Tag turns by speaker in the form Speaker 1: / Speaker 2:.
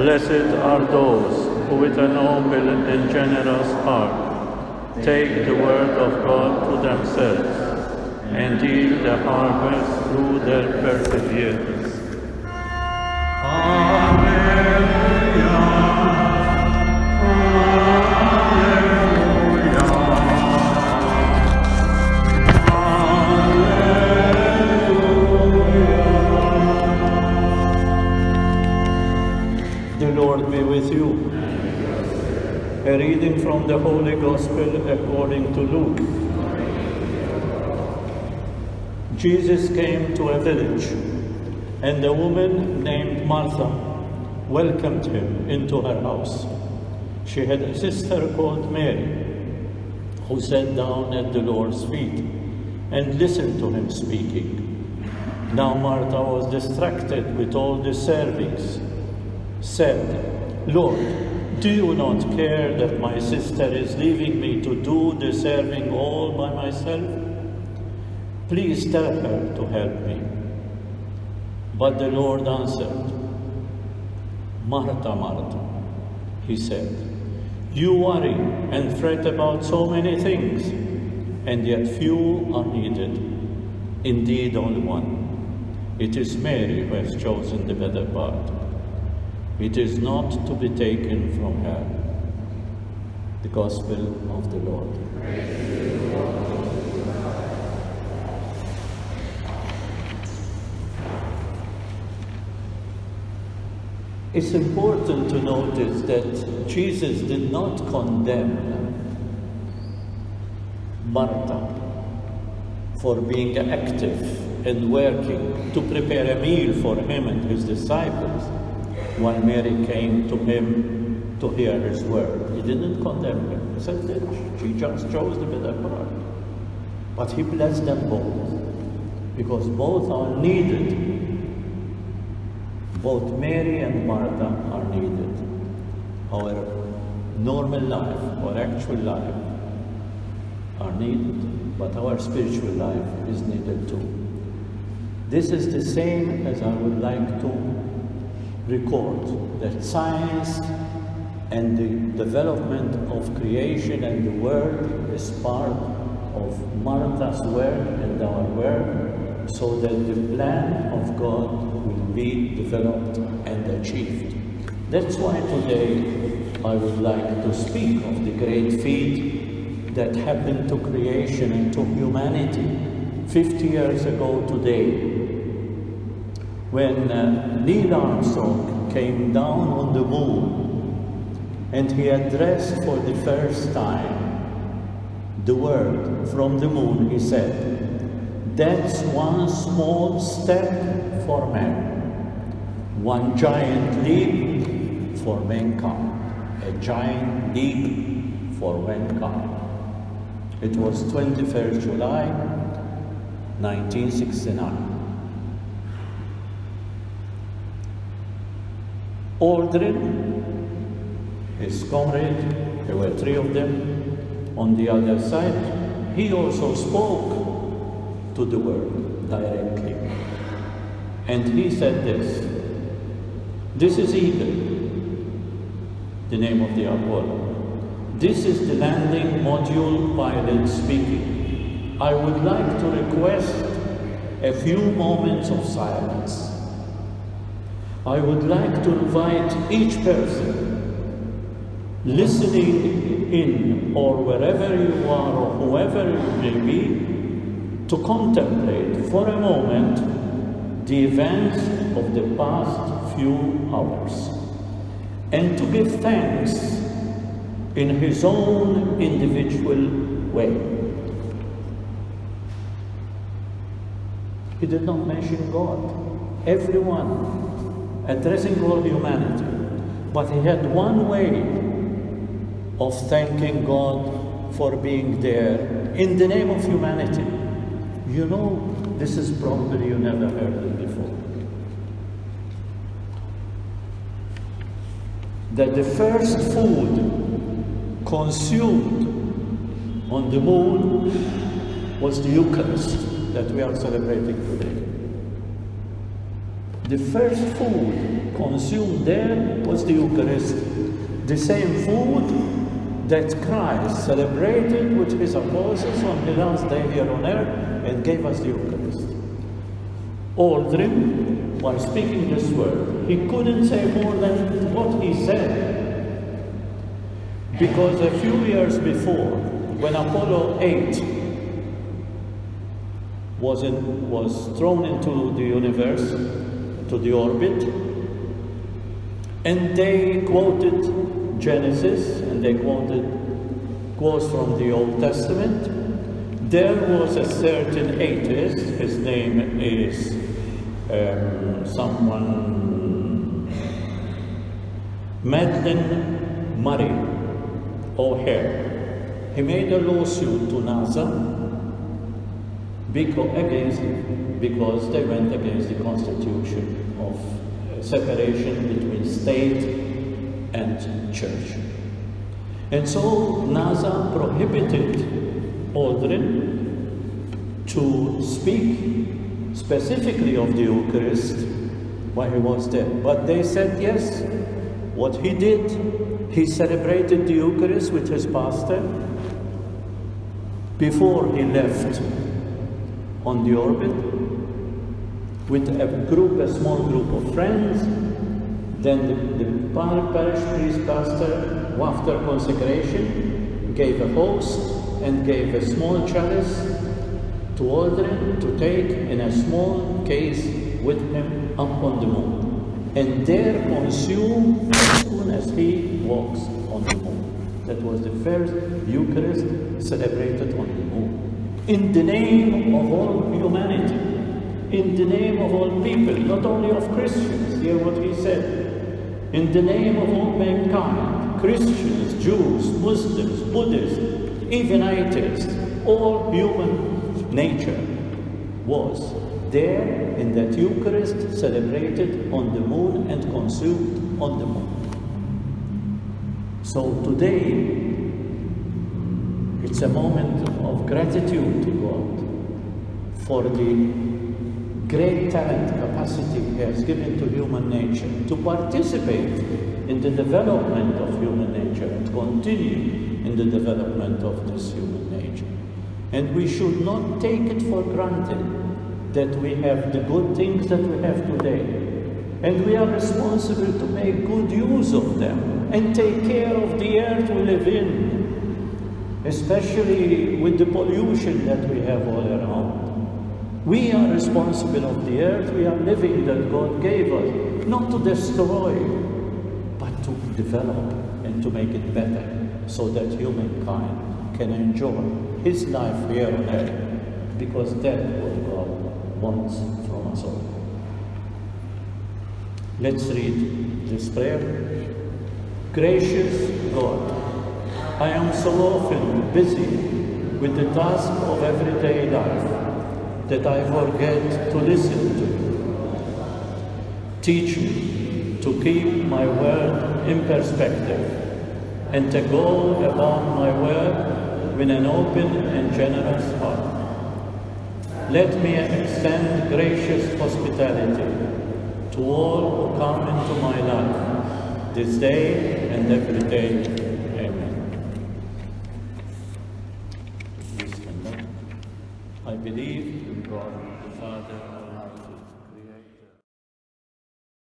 Speaker 1: Blessed are those who with a noble and generous heart take the word of God to themselves and yield the harvest through their perseverance. The Lord be with you. A reading from the Holy Gospel according to Luke. Jesus came to a village, and a woman named Martha welcomed him into her house. She had a sister called Mary, who sat down at the Lord's feet and listened to him speaking. Now Martha was distracted with all the servings, said, "Lord, do you not care that my sister is leaving me to do the serving all by myself? Please tell her to help me." But the Lord answered, "Martha, Martha," he said, "you worry and fret about so many things, and yet few are needed. Indeed, only one. It is Mary who has chosen the better part. It is not to be taken from her." The Gospel of the Lord. It's important to notice that Jesus did not condemn Martha for being active and working to prepare a meal for him and his disciples when Mary came to him to hear his word. He didn't condemn her. He said that she just chose the better part. But he blessed them both, because both are needed. Both Mary and Martha are needed. Our normal life, our actual life are needed, but our spiritual life is needed too. This is the same as I would like to record, that science and the development of creation and the world is part of Martha's work and our work, so that the plan of God will be developed and achieved. That's why today I would like to speak of the great feat that happened to creation and to humanity 50 years ago today, when Neil Armstrong came down on the moon and he addressed for the first time the word from the moon. He said, "That's one small step for man, one giant leap for mankind." A giant leap for mankind. It was 21st July, 1969. Aldrin, his comrade, there were 3 of them on the other side, he also spoke to the world directly. And he said this is Eagle, the name of the Apollo. This is the landing module pilot speaking. I would like to request a few moments of silence. I would like to invite each person listening in, or wherever you are or whoever you may be, to contemplate for a moment the events of the past few hours and to give thanks in his own individual way. He did not mention God. Everyone addressing all humanity. But he had one way of thanking God for being there in the name of humanity. You know, this is probably you never heard it before. That the first food consumed on the moon was the Eucharist that we are celebrating today. The first food consumed there was the Eucharist, the same food that Christ celebrated with his apostles on the last day here on earth and gave us the Eucharist. Aldrin, while speaking this word, he couldn't say more than what he said. Because a few years before, when Apollo 8 was thrown into the universe, to the orbit, and they quoted Genesis, and they quoted quotes from the Old Testament, there was a certain atheist, his name is Madeleine Murray O'Hare. He made a lawsuit to NASA because they went against the Constitution of separation between state and church. And so NASA prohibited Aldrin to speak specifically of the Eucharist while he was there. But they said yes. What he did, he celebrated the Eucharist with his pastor before he left on the orbit with a small group of friends. Then the parish priest pastor, after consecration, gave a host and gave a small chalice to Aldrin to take in a small case with him up on the moon. And there consume as soon as he walks on the moon. That was the first Eucharist celebrated on the moon. In the name of all humanity, in the name of all people, not only of Christians, hear what he said, in the name of all mankind, Christians, Jews, Muslims, Buddhists, even atheists, all human nature was there in that Eucharist celebrated on the moon and consumed on the moon. So today, it's a moment of gratitude to God for the great talent, capacity He has given to human nature to participate in the development of human nature and continue in the development of this human nature. And we should not take it for granted that we have the good things that we have today. And we are responsible to make good use of them and take care of the earth we live in, especially with the pollution that we have all around. We are responsible of the earth we are living that God gave us, not to destroy, but to develop and to make it better so that humankind can enjoy His life here on earth, because that's what God wants from us all. Let's read this prayer. Gracious God, I am so often busy with the task of everyday life that I forget to listen to you. Teach me to keep my word in perspective and to go about my work with an open and generous heart. Let me extend gracious hospitality to all who come into my life this day and every day. Amen. Please stand up. I believe in God.